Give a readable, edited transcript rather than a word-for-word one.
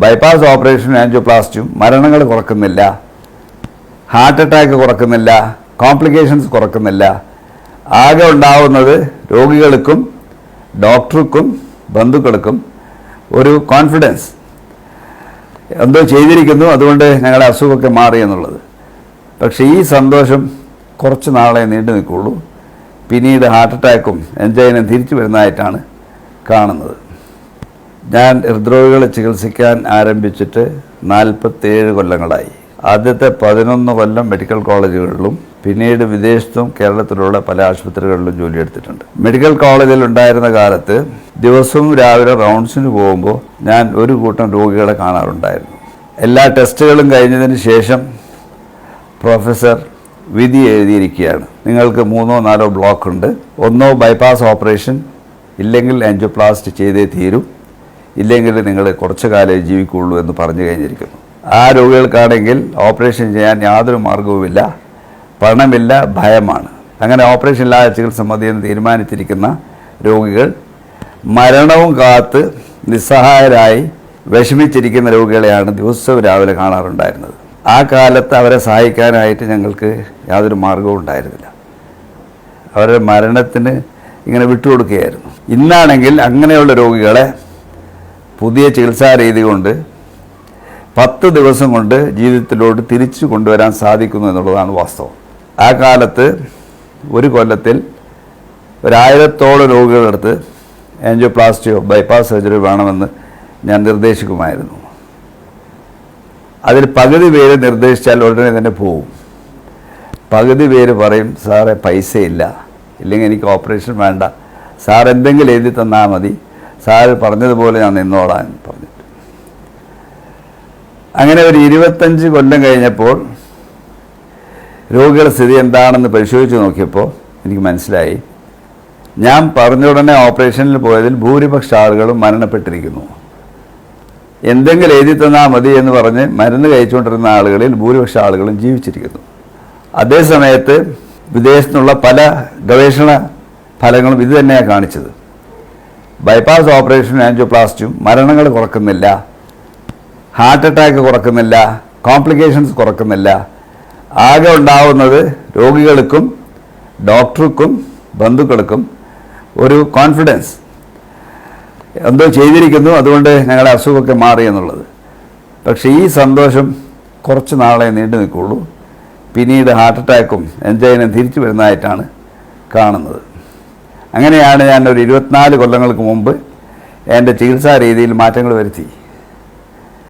Bypass ഓപ്പറേഷനും ആൻജിയോപ്ലാസ്റ്റിയും മരണങ്ങൾ കുറക്കുന്നില്ല, heart attack കുറക്കുന്നില്ല, complications കുറക്കുന്നില്ല. ആകെ ഉണ്ടാവുന്നത് രോഗികൾക്കും ഡോക്ടർക്കും ബന്ധുക്കൾക്കും ഒരു കോൺഫിഡൻസ്, എന്തോ ചെയ്തിരിക്കുന്നു, അതുകൊണ്ട് ഞങ്ങളുടെ അസുഖമൊക്കെ മാറി എന്നുള്ളത്. പക്ഷേ ഈ സന്തോഷം കുറച്ച് നാളെ നീണ്ടു നിൽക്കുള്ളൂ. പിന്നീട് ഹാർട്ട് അറ്റാക്കും എൻജൈനും തിരിച്ചു വരുന്നതായിട്ടാണ് കാണുന്നത്. ഞാൻ ഹൃദ്രോഗികളെ ചികിത്സിക്കാൻ ആരംഭിച്ചിട്ട് 47 കൊല്ലങ്ങളായി. ആദ്യത്തെ 11 കൊല്ലം മെഡിക്കൽ കോളേജുകളിലും പിന്നീട് വിദേശത്തും കേരളത്തിലുള്ള പല ആശുപത്രികളിലും ജോലിയെടുത്തിട്ടുണ്ട്. മെഡിക്കൽ കോളേജിൽ ഉണ്ടായിരുന്ന കാലത്ത് ദിവസവും രാവിലെ റൗണ്ട്സിന് പോകുമ്പോൾ ഞാൻ ഒരു കൂട്ടം രോഗികളെ കാണാറുണ്ടായിരുന്നു. എല്ലാ ടെസ്റ്റുകളും കഴിഞ്ഞതിന് ശേഷം പ്രൊഫസർ വിധി എഴുതിയിരിക്കുകയാണ്, നിങ്ങൾക്ക് 3-4 ബ്ലോക്ക് ഉണ്ട്, ഒന്നോ ബൈപ്പാസ് ഓപ്പറേഷൻ, ഇല്ലെങ്കിൽ ആൻജിയോപ്ലാസ്റ്റി ചെയ്തേ തീരും, ഇല്ലെങ്കിൽ നിങ്ങൾ കുറച്ചു കാലമേ ജീവിക്കുകയുള്ളൂ എന്ന് പറഞ്ഞു കഴിഞ്ഞിരിക്കുന്നു. ആ രോഗികൾക്കാണെങ്കിൽ ഓപ്പറേഷൻ ചെയ്യാൻ യാതൊരു മാർഗവുമില്ല, പണമില്ല, ഭയമാണ്. അങ്ങനെ ഓപ്പറേഷൻ ഇല്ലാതെ ചികിത്സ മതിയെന്ന് തീരുമാനിച്ചിരിക്കുന്ന രോഗികൾ, മരണവും കാത്ത് നിസ്സഹായരായി വിഷമിച്ചിരിക്കുന്ന രോഗികളെയാണ് ദിവസവും രാവിലെ കാണാറുണ്ടായിരുന്നത്. ആ കാലത്ത് അവരെ സഹായിക്കാനായിട്ട് ഞങ്ങൾക്ക് യാതൊരു മാർഗവും ഉണ്ടായിരുന്നില്ല. അവരുടെ മരണത്തിന് ഇങ്ങനെ വിട്ടുകൊടുക്കുകയായിരുന്നു. ഇന്നാണെങ്കിൽ അങ്ങനെയുള്ള രോഗികളെ പുതിയ ചികിത്സാ രീതി കൊണ്ട് 10 ദിവസം കൊണ്ട് ജീവിതത്തിലോട്ട് തിരിച്ചു കൊണ്ടുവരാൻ സാധിക്കുന്നു എന്നുള്ളതാണ് വാസ്തവം. ആ കാലത്ത് ഒരു കൊല്ലത്തിൽ 1000-ഓളം രോഗികളെടുത്ത് ആൻജിയോപ്ലാസ്റ്റിയോ ബൈപ്പാസ് സർജറി വേണമെന്ന് ഞാൻ നിർദ്ദേശിക്കുമായിരുന്നു. അതിൽ പകുതി പേര് നിർദ്ദേശിച്ചാൽ ഉടനെ തന്നെ പോവും. പകുതി പേര് പറയും, സാറേ പൈസയില്ല, ഇല്ലെങ്കിൽ എനിക്ക് ഓപ്പറേഷൻ വേണ്ട, സാർ എന്തെങ്കിലും എഴുതി തന്നാൽ മതി, സാറ് പറഞ്ഞതുപോലെ ഞാൻ നിന്നോളാൻ പറഞ്ഞിട്ട്. അങ്ങനെ ഒരു 25 കൊല്ലം കഴിഞ്ഞപ്പോൾ രോഗികളുടെ സ്ഥിതി എന്താണെന്ന് പരിശോധിച്ച് നോക്കിയപ്പോൾ എനിക്ക് മനസ്സിലായി, ഞാൻ പറഞ്ഞ ഉടനെ ഓപ്പറേഷനിൽ പോയതിൽ ഭൂരിപക്ഷ ആളുകളും മരണപ്പെട്ടിരിക്കുന്നു. എന്തെങ്കിലും എഴുതി തന്നാൽ മതി എന്ന് പറഞ്ഞ് മരുന്ന് കഴിച്ചുകൊണ്ടിരുന്ന ആളുകളിൽ ഭൂരിപക്ഷ ആളുകളും ജീവിച്ചിരിക്കുന്നു. അതേസമയത്ത് വിദേശത്തുനിന്നുള്ള പല ഗവേഷണ ഫലങ്ങളും ഇത് തന്നെയാണ് കാണിച്ചത്. ബൈപ്പാസ് ഓപ്പറേഷനും ആൻജിയോപ്ലാസ്റ്റിയും മരണങ്ങൾ കുറക്കുന്നില്ല, ഹാർട്ട് അറ്റാക്ക് കുറക്കുന്നില്ല, കോംപ്ലിക്കേഷൻസ് കുറക്കുന്നില്ല. ആകെ ഉണ്ടാവുന്നത് രോഗികൾക്കും ഡോക്ടർക്കും ബന്ധുക്കൾക്കും ഒരു കോൺഫിഡൻസ്, എന്തോ ചെയ്തിരിക്കുന്നു, അതുകൊണ്ട് ഞങ്ങളുടെ അസുഖമൊക്കെ മാറി എന്നുള്ളത്. പക്ഷേ ഈ സന്തോഷം കുറച്ച് നാളെ നീണ്ടു നിൽക്കുള്ളൂ. പിന്നീട് ഹാർട്ട് അറ്റാക്കും എൻജൈനും തിരിച്ചു വരുന്നതായിട്ടാണ് കാണുന്നത്. അങ്ങനെയാണ് ഞാൻ ഒരു 24 കൊല്ലങ്ങൾക്ക് മുമ്പ് എൻ്റെ ചികിത്സാ രീതിയിൽ മാറ്റങ്ങൾ വരുത്തി.